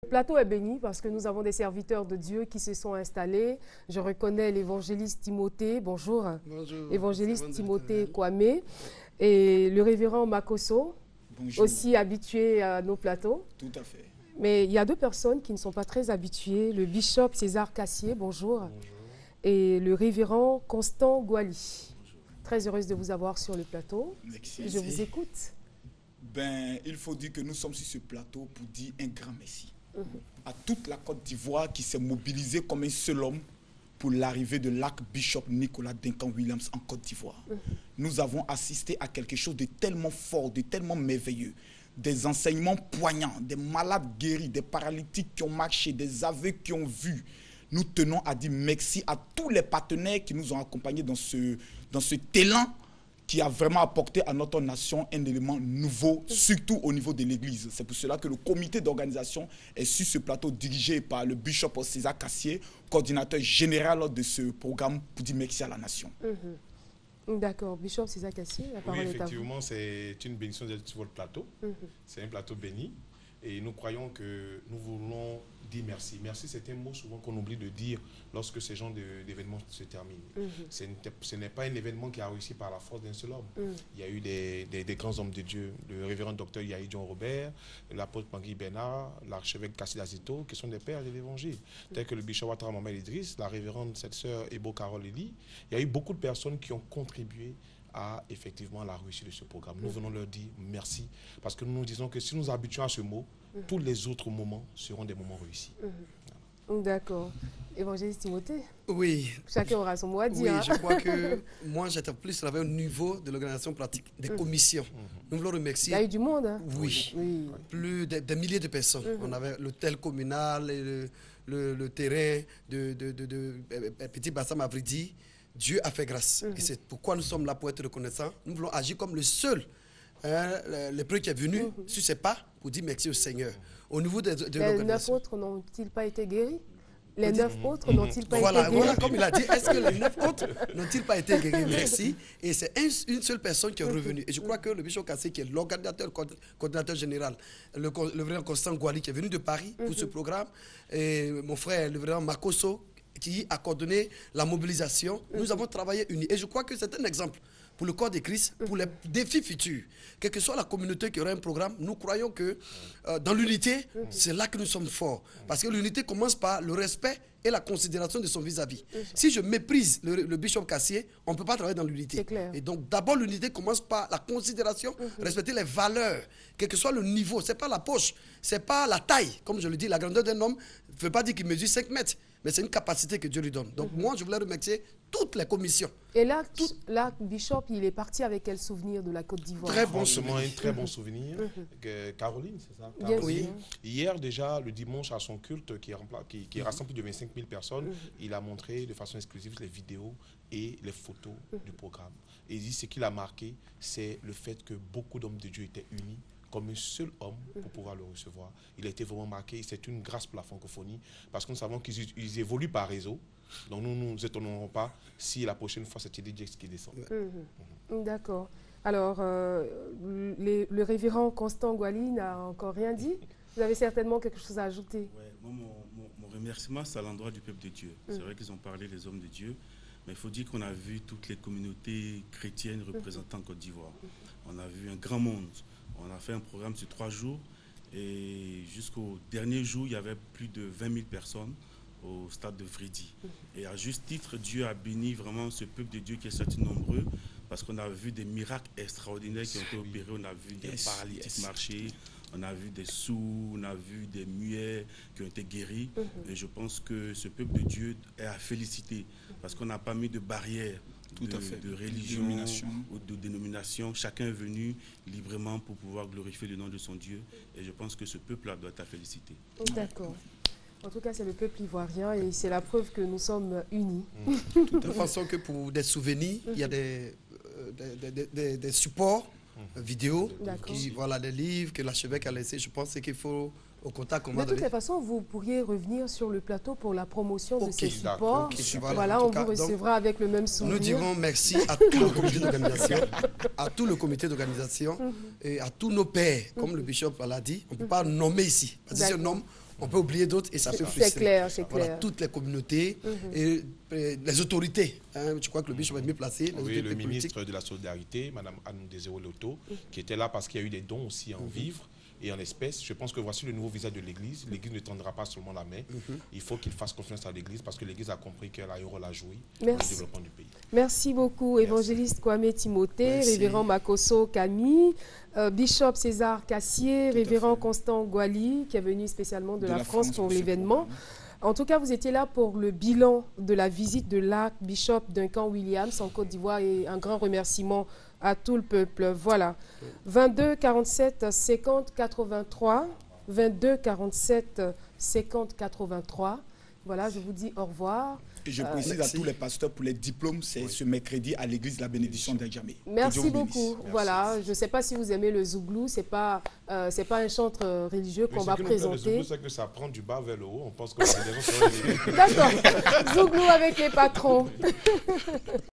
Le plateau est béni parce que nous avons des serviteurs de Dieu qui se sont installés. Je reconnais l'évangéliste Timothée, bonjour, Bonjour. évangéliste Timothée Kwame, et le révérend Makoso, Bonjour. aussi habitué à nos plateaux. Tout à fait. Mais il y a deux personnes qui ne sont pas très habituées, le bishop César Cassier, bonjour, Bonjour. et le révérend Constant Gouali. Très heureuse de vous avoir sur le plateau. Merci. Je vous écoute. Ben, il faut dire que nous sommes sur ce plateau pour dire un grand merci à toute la Côte d'Ivoire qui s'est mobilisée comme un seul homme pour l'arrivée de l'archbishop Nicolas Duncan Williams en Côte d'Ivoire. Nous avons assisté à quelque chose de tellement fort, de tellement merveilleux. Des enseignements poignants, des malades guéris, des paralytiques qui ont marché, des aveugles qui ont vu. Nous tenons à dire merci à tous les partenaires qui nous ont accompagnés dans cet élan qui a vraiment apporté à notre nation un élément nouveau, surtout au niveau de l'Église. C'est pour cela que le comité d'organisation est sur ce plateau dirigé par le bishop César Cassier, coordinateur général de ce programme pour dire merci à la nation. D'accord, bishop César Cassier, la parole est à vous. Effectivement, c'est une bénédiction d'être sur votre plateau. C'est un plateau béni. Et nous croyons que nous voulons dire merci. Merci, c'est un mot souvent qu'on oublie de dire lorsque ce genre d'événement se termine. Ce n'est pas un événement qui a réussi par la force d'un seul homme. Il y a eu des grands hommes de Dieu, le révérend docteur Yahi John Robert, l'apôtre Magui Bernard, l'archevêque Kassil Azito, qui sont des pères de l'évangile, tels que le bishop Ouattara Mohamed Idriss, la révérende cette sœur Ebo Carole Eli. Il y a eu beaucoup de personnes qui ont contribué à effectivement la réussite de ce programme. Nous venons leur dire merci parce que nous nous disons que si nous habituons à ce mot, tous les autres moments seront des moments réussis. D'accord. Évangéliste Timothée, Oui. chacun aura son mot à dire. Oui, je crois que moi, j'étais plus au niveau de l'organisation pratique, des commissions. Nous voulons Il y remercier. a eu du monde. Hein? Oui. Oui. Plus des milliers de personnes. On avait l'hôtel communal, et le terrain de Petit Bassam Avridi. Dieu a fait grâce. Et c'est pourquoi nous sommes là pour être reconnaissants. Nous voulons agir comme le seul lépreux qui est venu sur ses pas pour dire merci au Seigneur. Au niveau de Les 9 l'organisation. autres n'ont-ils pas été guéris? Les 9 autres n'ont-ils pas Voilà, été guéris? voilà, comme il a dit, est-ce que les 9 autres n'ont-ils pas été guéris? Merci. Et c'est une seule personne qui est revenue. Et je crois que le bishop Cassé, qui est l'organisateur, coordinateur général, le révérend Constant Gouali, qui est venu de Paris pour ce programme, et mon frère, le révérend Makoso, qui a coordonné la mobilisation. Nous avons travaillé unis. Et je crois que c'est un exemple pour le corps de Christ, pour les défis futurs. Quelle que soit la communauté qui aura un programme, nous croyons que dans l'unité, c'est là que nous sommes forts. Parce que l'unité commence par le respect et la considération de son vis-à-vis. Si je méprise le bishop Cassier, on ne peut pas travailler dans l'unité. C'est clair. Et donc d'abord l'unité commence par la considération, respecter les valeurs, quel que soit le niveau. C'est pas la poche, c'est pas la taille. Comme je le dis, la grandeur d'un homme ne veut pas dire qu'il mesure 5 mètres, mais c'est une capacité que Dieu lui donne. Donc moi, je voulais remercier toutes les commissions. Et là, Bishop, il est parti avec quel souvenir de la Côte d'Ivoire? Très bon Franchement, souvenir. un très bon souvenir. Caroline, c'est ça? Bien Oui. sûr. Hier, déjà, le dimanche, à son culte qui rassemble plus de 25 000 personnes, il a montré de façon exclusive les vidéos et les photos du programme. Et il dit ce qui l'a marqué, c'est le fait que beaucoup d'hommes de Dieu étaient unis comme un seul homme pour pouvoir le recevoir. Il a été vraiment marqué. C'est une grâce pour la francophonie parce que nous savons qu'ils évoluent par réseau. Donc nous ne nous étonnerons pas si la prochaine fois c'est TDJX qui descend. D'accord. Alors, le révérend Constant Gouali n'a encore rien dit. Vous avez certainement quelque chose à ajouter. Ouais, moi, mon remerciement, c'est à l'endroit du peuple de Dieu. C'est vrai qu'ils ont parlé, les hommes de Dieu, mais il faut dire qu'on a vu toutes les communautés chrétiennes représentées en Côte d'Ivoire. On a vu un grand monde. On a fait un programme sur 3 jours et jusqu'au dernier jour, il y avait plus de 20 000 personnes au stade de Vridi. Et à juste titre, Dieu a béni vraiment ce peuple de Dieu qui est sorti nombreux parce qu'on a vu des miracles extraordinaires qui ont été opérés. On a vu des paralytiques marcher, on a vu des sourds, on a vu des muets qui ont été guéris. Et je pense que ce peuple de Dieu est à féliciter parce qu'on n'a pas mis de barrière de religion ou de dénomination. Chacun est venu librement pour pouvoir glorifier le nom de son Dieu. Et je pense que ce peuple-là doit être à féliciter. D'accord. En tout cas, c'est le peuple ivoirien et c'est la preuve que nous sommes unis. De toute façon que pour des souvenirs, il y a des supports vidéo, voilà, des livres que l'archevêque a laissés. Je pense qu'il faut au contact qu'on va De toutes les façons, vous pourriez revenir sur le plateau pour la promotion de ces supports. Voilà, on vous recevra avec le même sourire. Nous dirons merci à tout le comité d'organisation, à tout le comité d'organisation et à tous nos pères. Comme le bishop l'a dit, on ne peut pas nommer ici. Parce que si on nomme, On peut oublier d'autres et ça peut frustrer. C'est clair, c'est Voilà, clair. toutes les communautés et les autorités. Hein, je crois que le bishop est mieux placé. Les Oui, autorités le politiques. ministre de la Solidarité, Mme Anne Désiré Loto, qui était là parce qu'il y a eu des dons aussi en vivres et en espèces. Je pense que voici le nouveau visage de l'Église. L'Église ne tendra pas seulement la main. Il faut qu'il fasse confiance à l'Église parce que l'Église a compris qu'elle a un rôle à jouer dans le développement du pays. Merci beaucoup, évangéliste Kwame Timothée, Merci. révérend Makoso Camille, bishop César Cassier, révérend Constant Gwali, qui est venu spécialement de la France pour l'événement. En tout cas, vous étiez là pour le bilan de la visite de l'archbishop Duncan Williams en Côte d'Ivoire et un grand remerciement à tout le peuple. Voilà. 22 47 50 83. 22 47 50 83. Voilà, je vous dis au revoir. Et je précise à tous les pasteurs pour les diplômes, c'est ce mercredi à l'église de la bénédiction d'Adjamé. Merci beaucoup. Voilà, je ne sais pas si vous aimez le zouglou, c'est pas un chantre religieux qu'on va présenter. C'est que ça prend du bas vers le haut. On pense que les gens seront D'accord. Zouglou avec les patrons.